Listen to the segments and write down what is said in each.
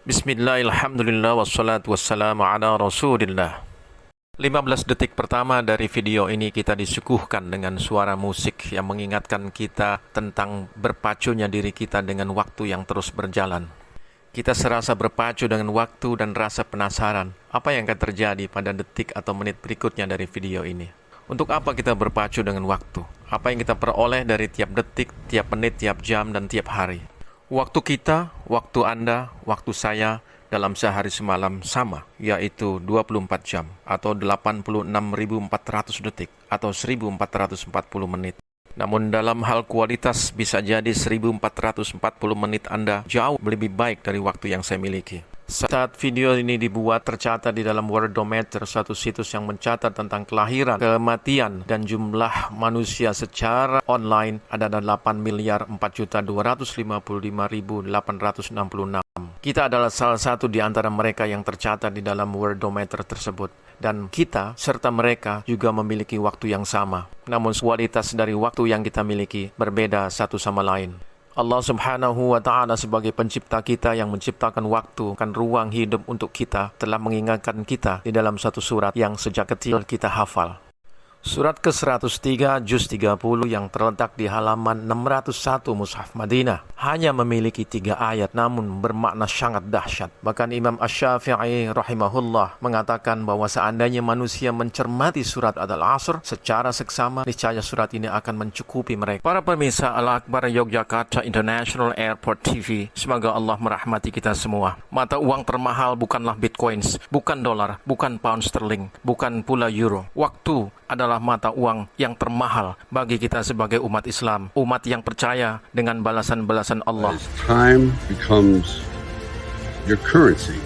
Bismillahirrahmanirrahim wassalatu wassalamu ala rasulillah. 15 detik pertama dari video ini kita disuguhkan dengan suara musik yang mengingatkan kita tentang berpacunya diri kita dengan waktu yang terus berjalan. Kita serasa berpacu dengan waktu dan rasa penasaran apa yang akan terjadi pada detik atau menit berikutnya dari video ini. Untuk apa kita berpacu dengan waktu? Apa yang kita peroleh dari tiap detik, tiap menit, tiap jam, dan tiap hari? Waktu kita, waktu Anda, waktu saya dalam sehari semalam sama, yaitu 24 jam atau 86.400 detik atau 1.440 menit. Namun dalam hal kualitas bisa jadi 1.440 menit Anda jauh lebih baik dari waktu yang saya miliki. Saat video ini dibuat, tercatat di dalam Worldometer, satu situs yang mencatat tentang kelahiran, kematian, dan jumlah manusia secara online ada 8.004.255.866. Kita adalah salah satu di antara mereka yang tercatat di dalam Worldometer tersebut. Dan kita serta mereka juga memiliki waktu yang sama. Namun kualitas dari waktu yang kita miliki berbeda satu sama lain. Allah Subhanahu wa Ta'ala sebagai pencipta kita yang menciptakan waktu dan ruang hidup untuk kita telah mengingatkan kita di dalam satu surat yang sejak kecil kita hafal. Surat ke-103 juz 30 yang terletak di halaman 601 Mushaf Madinah hanya memiliki 3 ayat namun bermakna sangat dahsyat. Bahkan Imam Asy-Syafi'i rahimahullah mengatakan bahwa seandainya manusia mencermati surat Al-Asr secara seksama, niscaya surat ini akan mencukupi mereka. Para pemirsa Al-Akbar Yogyakarta International Airport TV, semoga Allah merahmati kita semua. Mata uang termahal bukanlah bitcoins, bukan dolar, bukan pound sterling, bukan pula euro. Waktu adalah mata uang yang termahal bagi kita sebagai umat Islam, umat yang percaya dengan balasan-balasan Allah. As time becomes your currency.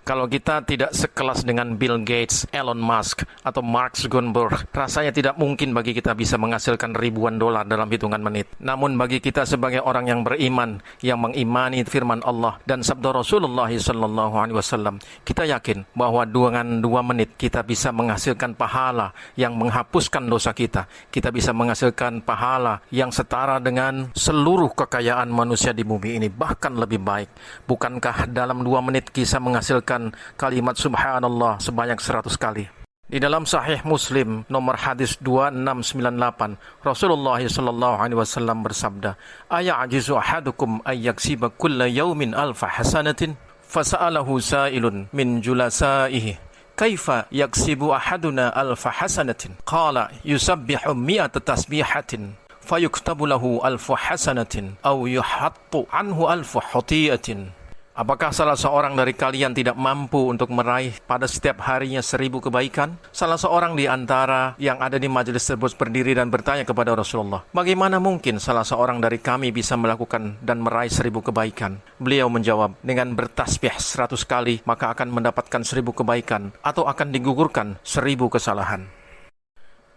Kalau kita tidak sekelas dengan Bill Gates, Elon Musk, atau Mark Zuckerberg, rasanya tidak mungkin bagi kita bisa menghasilkan ribuan dolar dalam hitungan menit. Namun bagi kita sebagai orang yang beriman, yang mengimani firman Allah dan sabda Rasulullah SAW, kita yakin bahwa dengan 2 menit kita bisa menghasilkan pahala yang menghapuskan dosa kita. Kita bisa menghasilkan pahala yang setara dengan seluruh kekayaan manusia di bumi ini, bahkan lebih baik. Bukankah dalam 2 menit kita menghasilkan kalimat subhanallah sebanyak 100 kali? Di dalam Sahih Muslim nomor hadis 2698, Rasulullah SAW bersabda, "Aya'jizu ahadukum ayyaksiba kulla yawmin alfa hasanatin?" Fasa'alahu sa'ilun min julasaihi, "Kaifa yaksibu ahaduna alfa hasanatin?" Qala, "Yusabbihu mi'ata tasbihatin, fayuktabu lahu alfu hasanatin, aw yuhattu anhu alfu khuti'atin." Apakah salah seorang dari kalian tidak mampu untuk meraih pada setiap harinya 1000 kebaikan? Salah seorang di antara yang ada di majelis tersebut berdiri dan bertanya kepada Rasulullah, "Bagaimana mungkin salah seorang dari kami bisa melakukan dan meraih 1000 kebaikan?" Beliau menjawab, "Dengan bertasbih 100 kali, maka akan mendapatkan 1000 kebaikan, atau akan digugurkan 1000 kesalahan."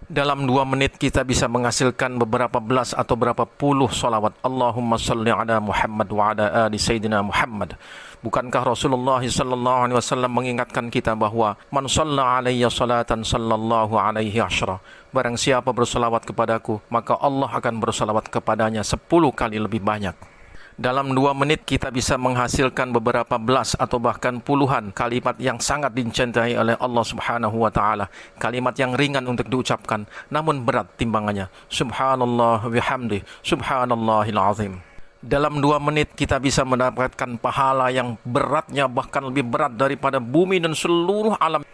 Dalam 2 menit kita bisa menghasilkan beberapa belas atau berapa puluh salawat. Allahumma salli ala Muhammad wa ala ali Sayyidina Muhammad. Bukankah Rasulullah SAW mengingatkan kita bahwa man shalla alayya salatan sallallahu alaihi asyra. Barang siapa bersalawat kepadaku, maka Allah akan bersalawat kepadanya 10 kali lebih banyak. Dalam 2 menit kita bisa menghasilkan beberapa belas atau bahkan puluhan kalimat yang sangat dicintai oleh Allah Subhanahu wa Ta'ala. Kalimat yang ringan untuk diucapkan namun berat timbangannya. Subhanallah bihamdi, subhanallahil azim. Dalam 2 menit kita bisa mendapatkan pahala yang beratnya bahkan lebih berat daripada bumi dan seluruh alam.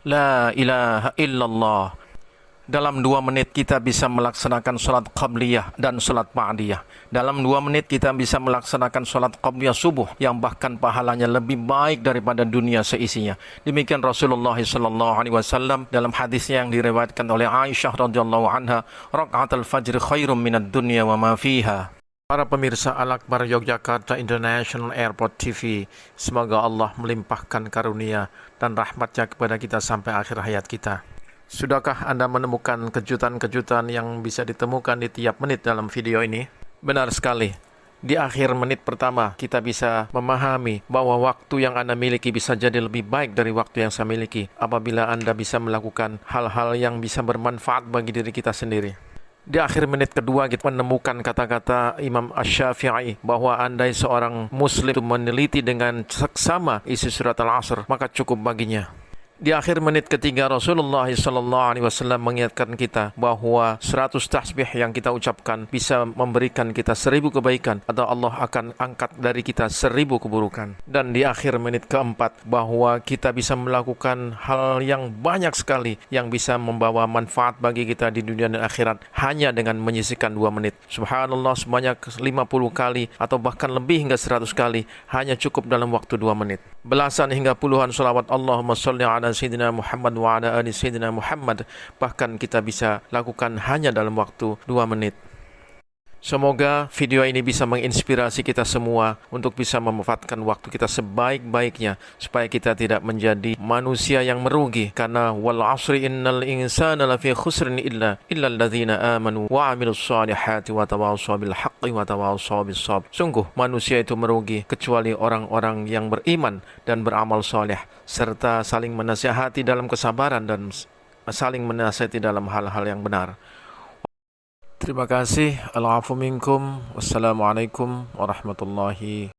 La ilaha illallah. Dalam 2 menit kita bisa melaksanakan sholat qabliyah dan sholat ba'diyah. Dalam 2 menit kita bisa melaksanakan sholat qabliyah subuh yang bahkan pahalanya lebih baik daripada dunia seisinya. Demikian Rasulullah SAW dalam hadisnya yang diriwayatkan oleh Aisyah radhiyallahu anha, "Raka'atul fajr khairum minad dunya wa ma fiha." Para pemirsa Al-Akbar Yogyakarta International Airport TV, semoga Allah melimpahkan karunia dan rahmatnya kepada kita sampai akhir hayat kita. Sudahkah Anda menemukan kejutan-kejutan yang bisa ditemukan di tiap menit dalam video ini? Benar sekali. Di akhir menit pertama, kita bisa memahami bahwa waktu yang Anda miliki bisa jadi lebih baik dari waktu yang saya miliki apabila Anda bisa melakukan hal-hal yang bisa bermanfaat bagi diri kita sendiri. Di akhir menit kedua kita menemukan kata-kata Imam Asy-Syafi'i bahwa andai seorang muslim itu meneliti dengan seksama isi surat Al-Asr, maka cukup baginya. Di akhir menit ketiga Rasulullah SAW mengingatkan kita bahwa 100 tasbih yang kita ucapkan bisa memberikan kita 1000 kebaikan atau Allah akan angkat dari kita 1000 keburukan. Dan di akhir menit keempat bahwa kita bisa melakukan hal yang banyak sekali yang bisa membawa manfaat bagi kita di dunia dan akhirat hanya dengan menyisihkan 2 menit. Subhanallah sebanyak 50 kali atau bahkan lebih hingga 100 kali hanya cukup dalam waktu 2 menit. Belasan hingga puluhan salawat Allahumma salli ala Sayyidina Muhammad wa ala ali Sayyidina Muhammad bahkan kita bisa lakukan hanya dalam waktu 2 menit. Semoga video ini bisa menginspirasi kita semua untuk bisa memanfaatkan waktu kita sebaik-baiknya supaya kita tidak menjadi manusia yang merugi, karena wal asri innal insana lafi khusrin illa alladzina amanu wa amilus solihati wa tawassaw bil haqqi wa tawassaw bis sabr. Sungguh manusia itu merugi kecuali orang-orang yang beriman dan beramal soleh serta saling menasihati dalam kesabaran dan saling menasihati dalam hal-hal yang benar. Terima kasih. Al-afu minkum. Wassalamualaikum warahmatullahi